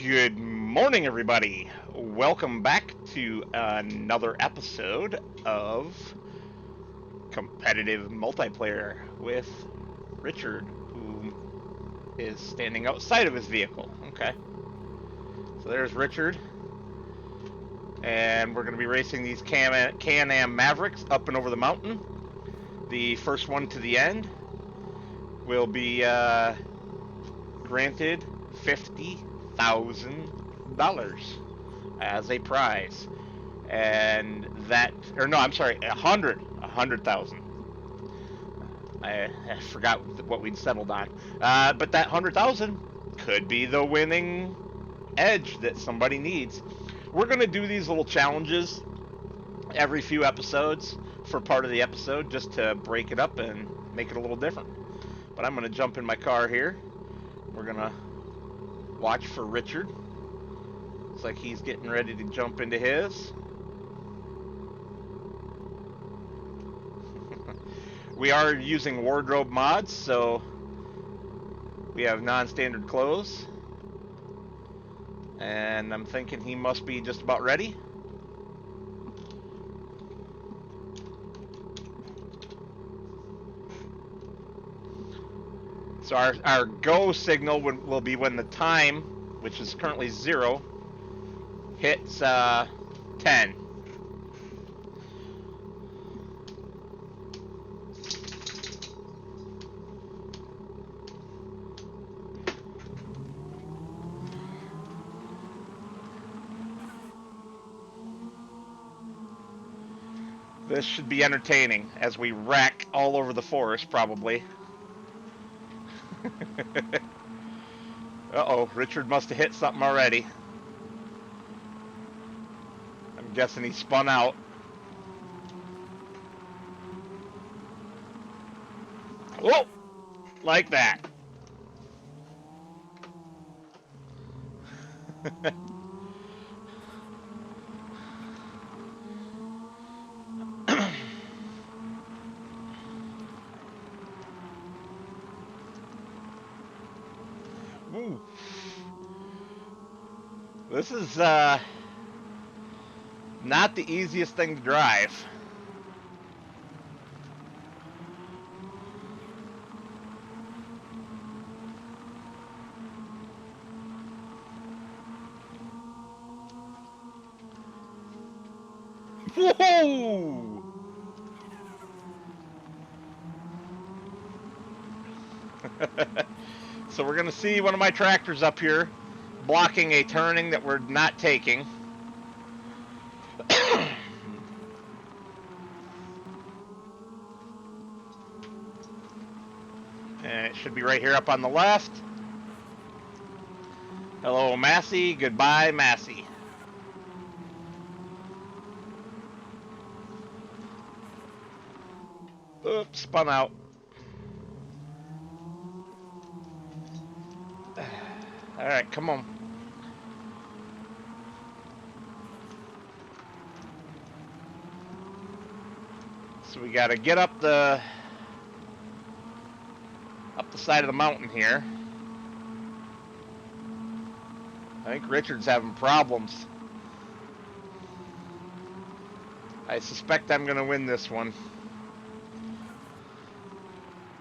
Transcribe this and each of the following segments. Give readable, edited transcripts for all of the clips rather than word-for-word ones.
Good morning, everybody. Welcome back to another episode of competitive multiplayer with Richard, who is standing outside of his vehicle. Okay. So there's Richard. And we're going to be racing these Can-Am Mavericks up and over the mountain. The first one to the end will be granted $50,000 as a prize. And that, or no, I'm sorry, 100,000. I forgot what we'd settled on. But that 100,000 could be the winning edge that somebody needs. We're going to do these little challenges every few episodes for part of the episode just to break it up and make it a little different. But I'm going to jump in my car here. We're going to watch for Richard. Looks like he's getting ready to jump into his. We are using wardrobe mods, so we have non-standard clothes. And I'm thinking he must be just about ready. So our go signal will be when the time, which is currently 0, hits 10. This should be entertaining as we wreck all over the forest, probably. Uh-oh, Richard must have hit something already. I'm guessing he spun out. Whoa! Like that. Ooh. This is not the easiest thing to drive. Whoa! So we're gonna see one of my tractors up here blocking a turning that we're not taking. And it should be right here up on the left. Hello, Massey. Goodbye, Massey. Oops, spun out. All right, come on. So we got to get up the side of the mountain here. I think Richard's having problems. I suspect I'm going to win this one.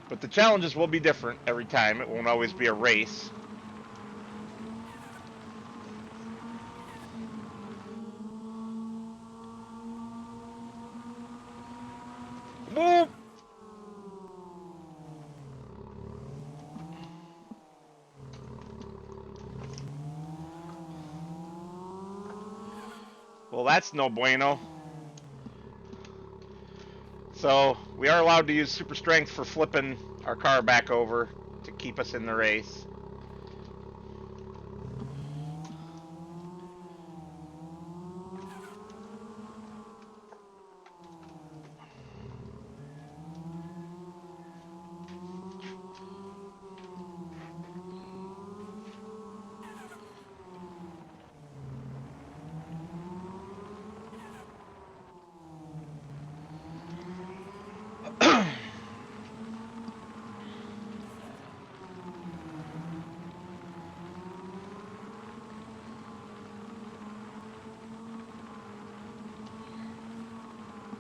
But the challenges will be different every time. It won't always be a race. Whoop! Well, that's no bueno. So we are allowed to use super strength for flipping our car back over to keep us in the race.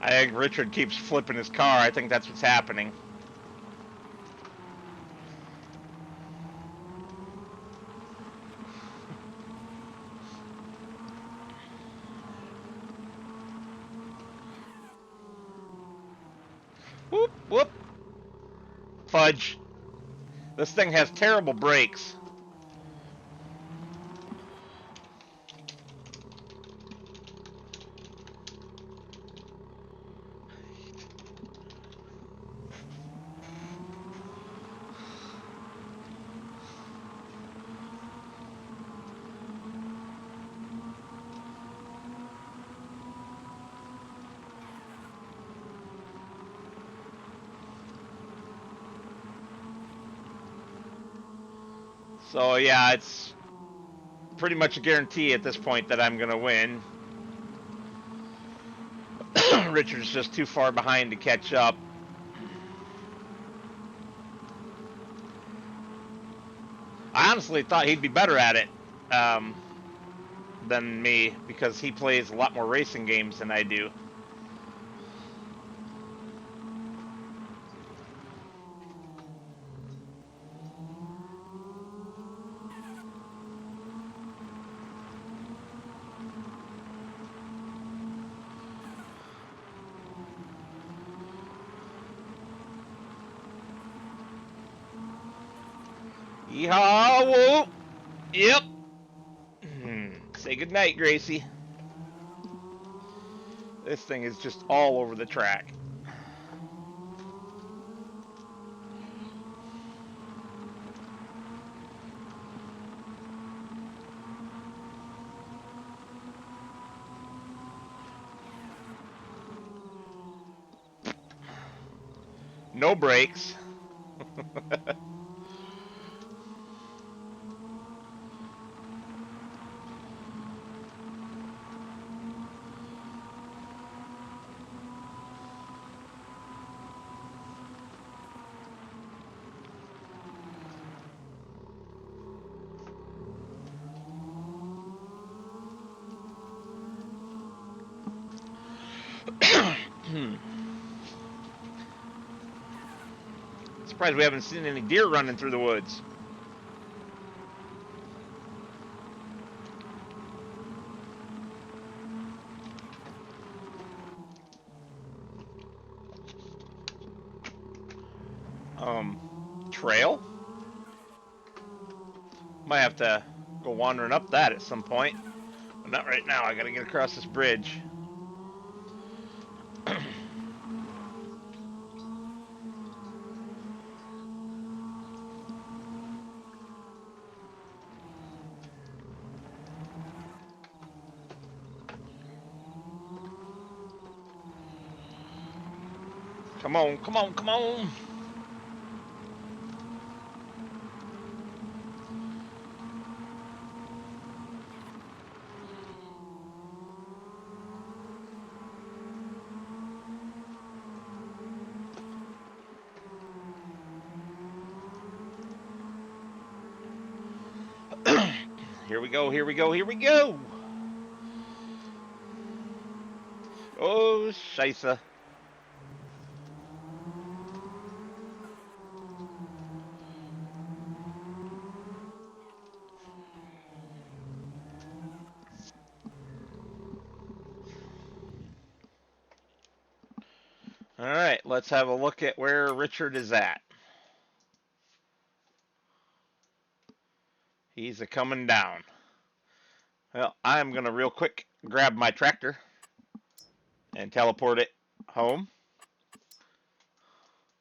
I think Richard keeps flipping his car. I think that's what's happening. Whoop, whoop. Fudge. This thing has terrible brakes. So yeah, it's pretty much a guarantee at this point that I'm gonna win. Richard's just too far behind to catch up. I honestly thought he'd be better at it than me because he plays a lot more racing games than I do. Yeehaw! Whoa! Yep. Say goodnight, Gracie. This thing is just all over the track. No brakes. Surprised we haven't seen any deer running through the woods. Trail? Might have to go wandering up that at some point. But not right now. I gotta get across this bridge. Come on, come on, come on. Here we go, here we go, here we go. Oh, scheisse. All right, let's have a look at where Richard is at. He's a coming down. Well, I'm gonna real quick grab my tractor and teleport it home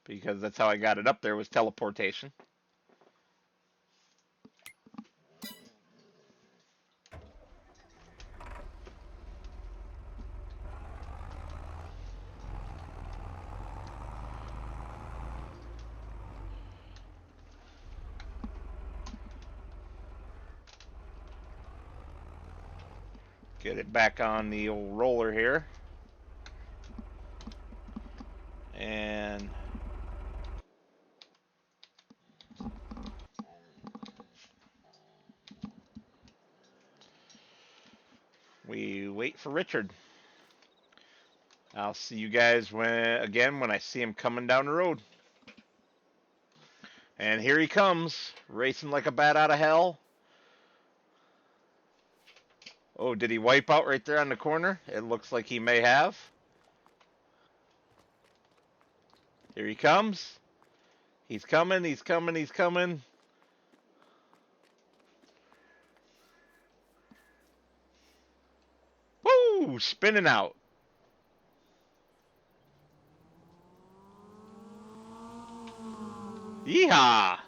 because that's how I got it up there was teleportation. Get it back on the old roller here. And we wait for Richard. I'll see you guys when I see him coming down the road. And here he comes, racing like a bat out of hell. Oh, did he wipe out right there on the corner? It looks like he may have. Here he comes. He's coming, he's coming, he's coming. Woo! Spinning out. Yeehaw!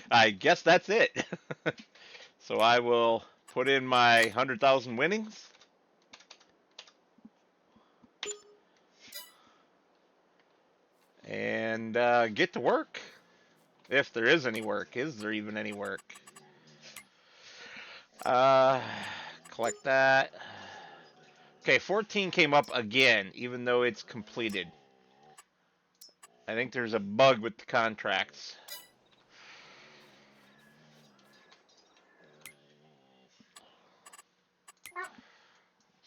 I guess that's it. So I will put in my 100,000 winnings. And get to work. If there is any work. Is there even any work? Uh, collect that. Okay, 14 came up again, even though it's completed. I think there's a bug with the contracts.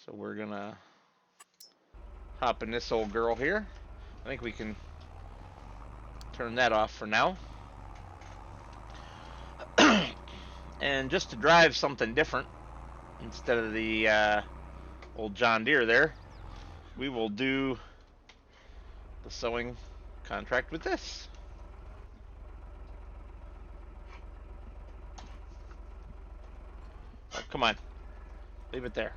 So we're gonna hop in this old girl here. I think we can turn that off for now. And just to drive something different, instead of the old John Deere there, we will do the sewing contract with this. Oh, come on. Leave it there.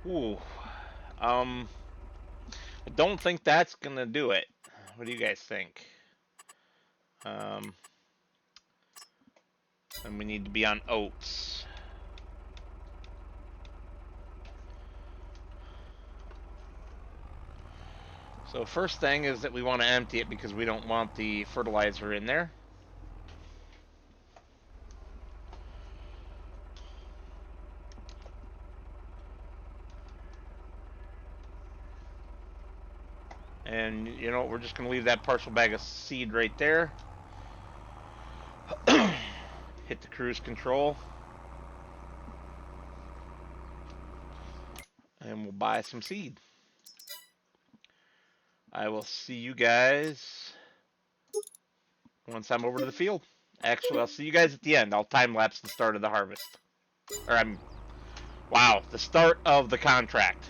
Ooh. I don't think that's gonna do it. What do you guys think? And we need to be on oats. So first thing is that we want to empty it because we don't want the fertilizer in there. And you know, we're just going to leave that partial bag of seed right there. Hit the cruise control. And we'll buy some seed. I will see you guys once I'm over to the field. Actually, I'll see you guys at the end. I'll time-lapse the start of the harvest. Wow, the start of the contract.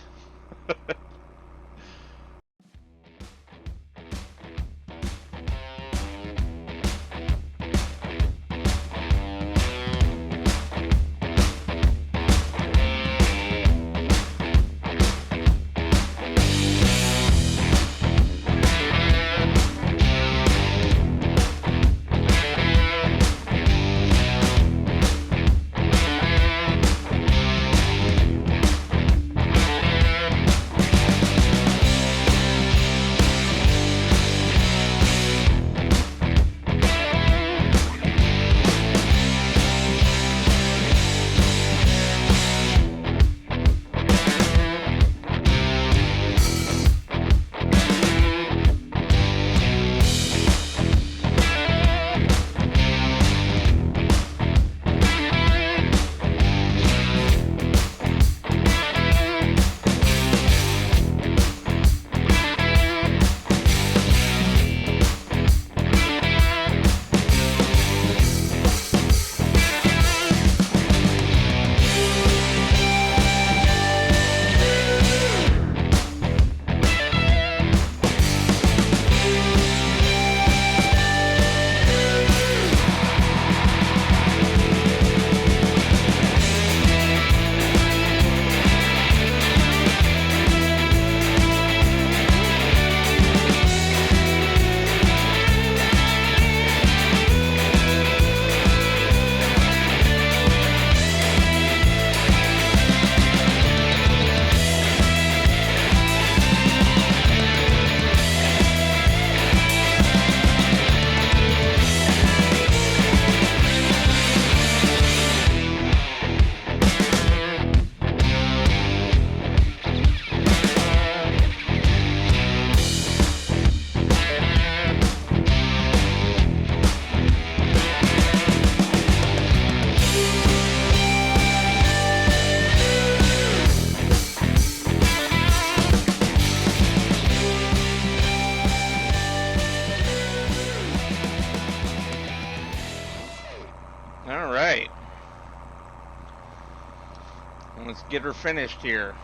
get her finished here.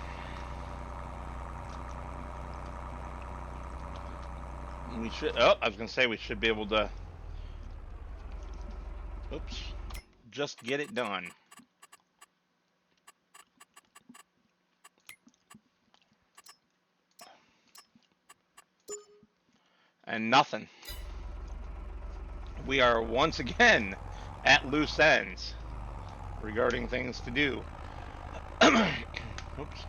We should. Oh, I was gonna say we should be able to. Oops. Just get it done. And nothing. We are once again at loose ends regarding things to do. Oops.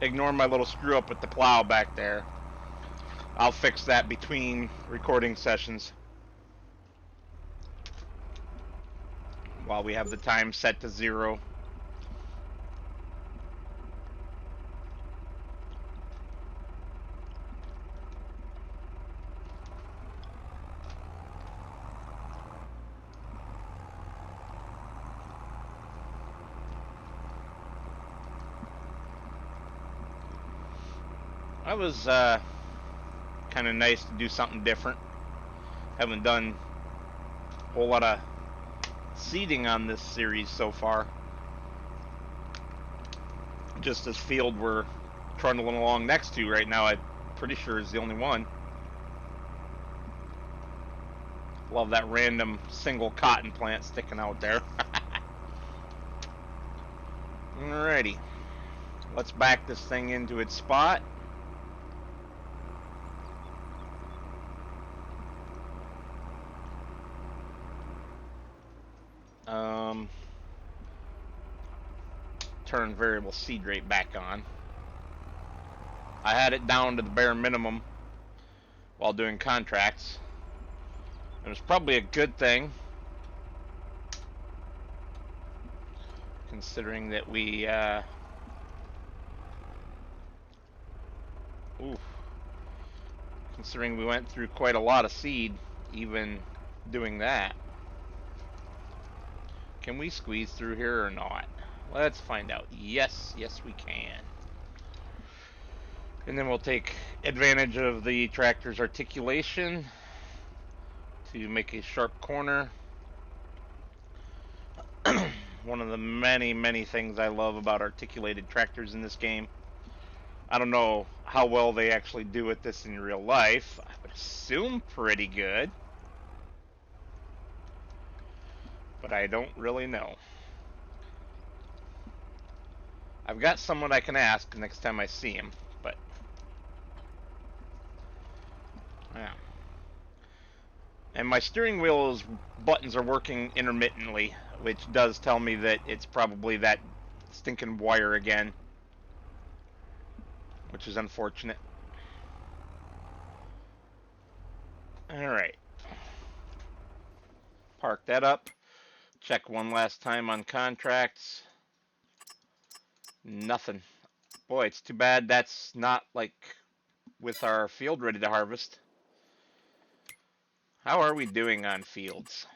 Ignore my little screw up with the plow back there. I'll fix that between recording sessions while we have the time set to 0. That was kind of nice to do something different. Haven't done a whole lot of seeding on this series so far. Just this field we're trundling along next to right now, I'm pretty sure is the only one. Love that random single cotton plant sticking out there. Alrighty. Let's back this thing into its spot. Turn variable seed rate back on. I had it down to the bare minimum while doing contracts. It was probably a good thing, considering that we considering we went through quite a lot of seed even doing that. Can we squeeze through here or not? Let's find out. Yes, yes we can. And then we'll take advantage of the tractor's articulation to make a sharp corner. One of the many, many things I love about articulated tractors in this game. I don't know how well they actually do with this in real life. I would assume pretty good, but I don't really know. I've got someone I can ask next time I see him, but yeah. And my steering wheel's buttons are working intermittently, which does tell me that it's probably that stinking wire again, which is unfortunate. Alright. Park that up. Check one last time on contracts. Nothing. Boy, it's too bad that's not like with our field ready to harvest. How are we doing on fields?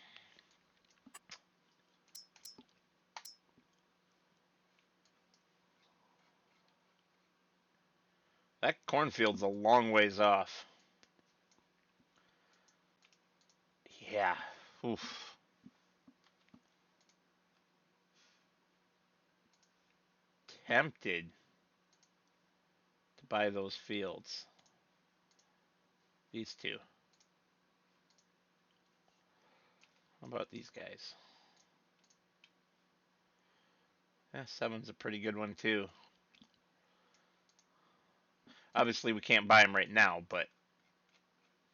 That cornfield's a long ways off. Yeah. Oof. Tempted to buy those fields. These two. How about these guys? Yeah, 7's a pretty good one too. Obviously, we can't buy them right now, but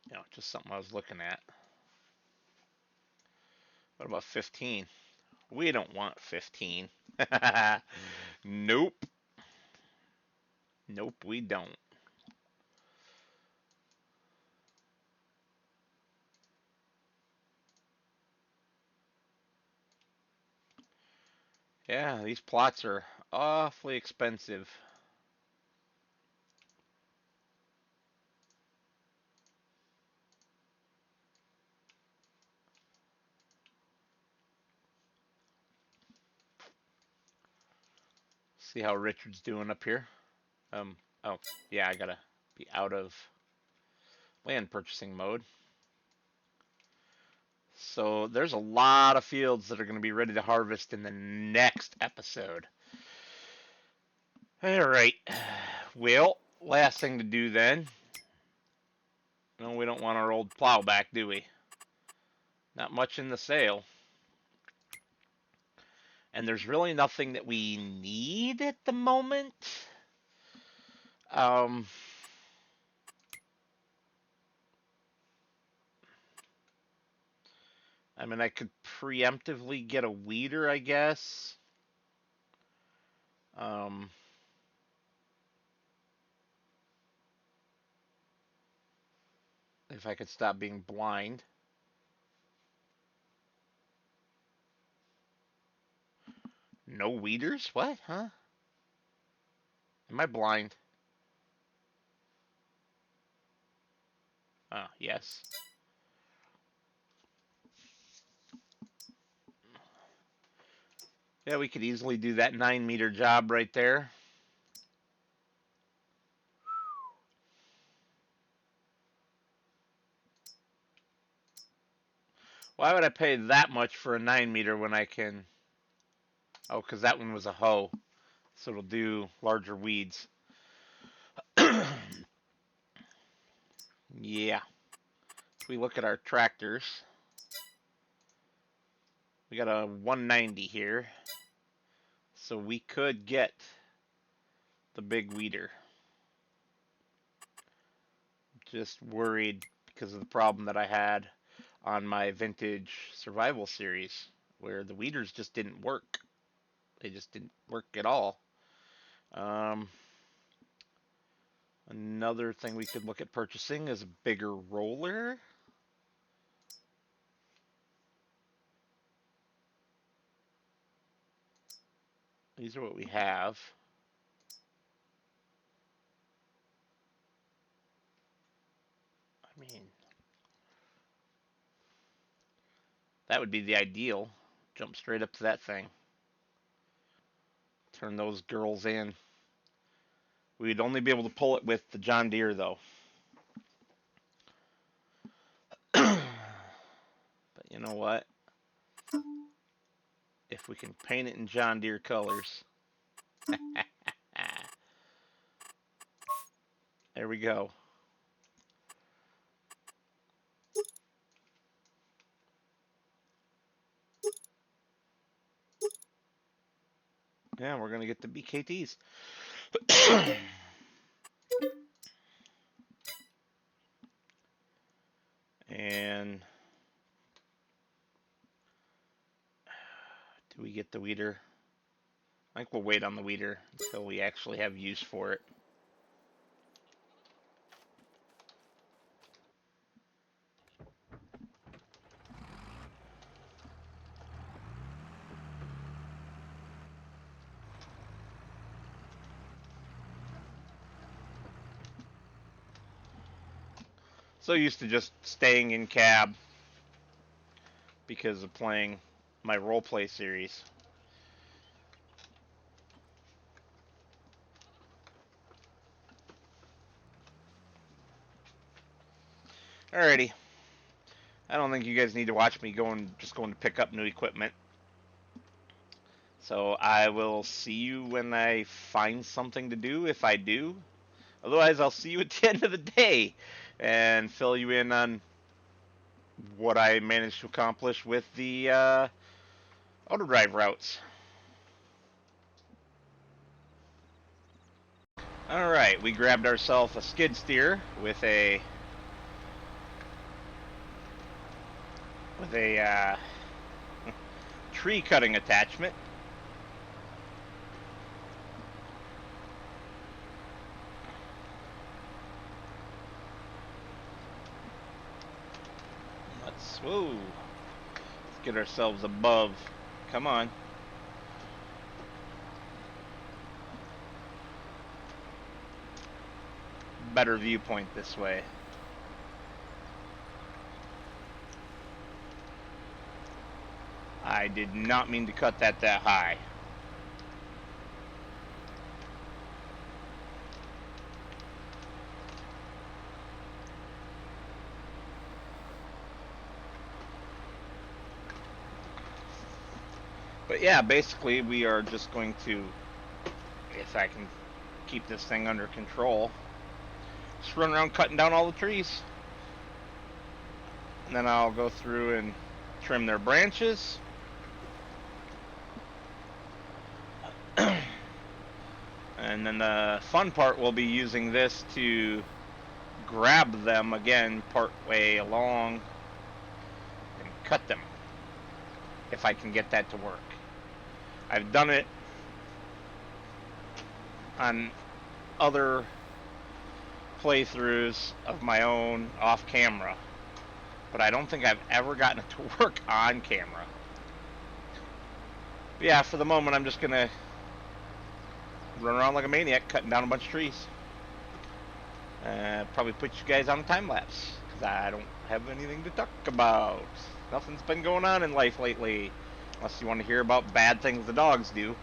you know, just something I was looking at. What about 15? We don't want 15. Nope. Nope, we don't. Yeah, these plots are awfully expensive. See how Richard's doing up here. Oh, yeah, I gotta be out of land purchasing mode. So there's a lot of fields that are going to be ready to harvest in the next episode. All right. Well, last thing to do then. No, we don't want our old plow back, do we? Not much in the sale. And there's really nothing that we need at the moment. Um, I mean, I could preemptively get a weeder, I guess. Um, if I could stop being blind. No weeders? What? Huh? Am I blind? Oh, yes. Yeah, we could easily do that 9 meter job right there. Why would I pay that much for a 9 meter when I can... Oh, because that one was a hoe. So it'll do larger weeds. Yeah. If we look at our tractors, we got a 190 here. So we could get the big weeder. Just worried because of the problem that I had on my vintage survival series where the weeders just didn't work. They just didn't work at all. Um, Another thing we could look at purchasing is a bigger roller. These are what we have. I mean, that would be the ideal. Jump straight up to that thing. Turn those girls in. We'd only be able to pull it with the John Deere, though. But you know what? If we can paint it in John Deere colors. There we go. Yeah, we're going to get the BKTs. And do we get the weeder? I think we'll wait on the weeder until we actually have use for it. So used to just staying in cab because of playing my roleplay series. Alrighty. I don't think you guys need to watch me just going to pick up new equipment. So I will see you when I find something to do, if I do. Otherwise, I'll see you at the end of the day and fill you in on what I managed to accomplish with the auto drive routes. All right, we grabbed ourselves a skid steer with a tree cutting attachment. Let's get ourselves above. Come on. Better viewpoint this way. I did not mean to cut that high. But yeah, basically we are just going to, if I can keep this thing under control. Just run around cutting down all the trees. And then I'll go through and trim their branches. And then the fun part will be using this to grab them again part way along and cut them, if I can get that to work. I've done it on other playthroughs of my own off camera, but I don't think I've ever gotten it to work on camera. But yeah, for the moment I'm just gonna run around like a maniac cutting down a bunch of trees. Probably put you guys on a time lapse because I don't have anything to talk about. Nothing's been going on in life lately, unless you want to hear about bad things the dogs do.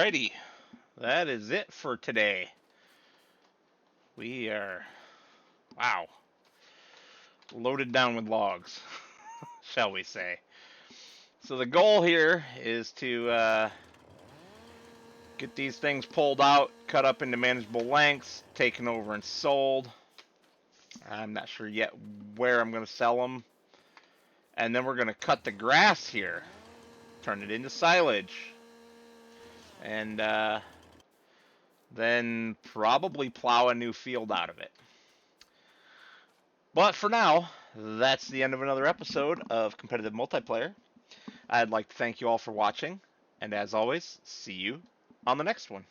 Alrighty, that is it for today. We are, wow, loaded down with logs, shall we say. So the goal here is to get these things pulled out, cut up into manageable lengths, taken over and sold. I'm not sure yet where I'm going to sell them. And then we're going to cut the grass here, turn it into silage, and then probably plow a new field out of it. But for now, that's the end of another episode of Competitive Multiplayer. I'd like to thank you all for watching, and as always, see you on the next one.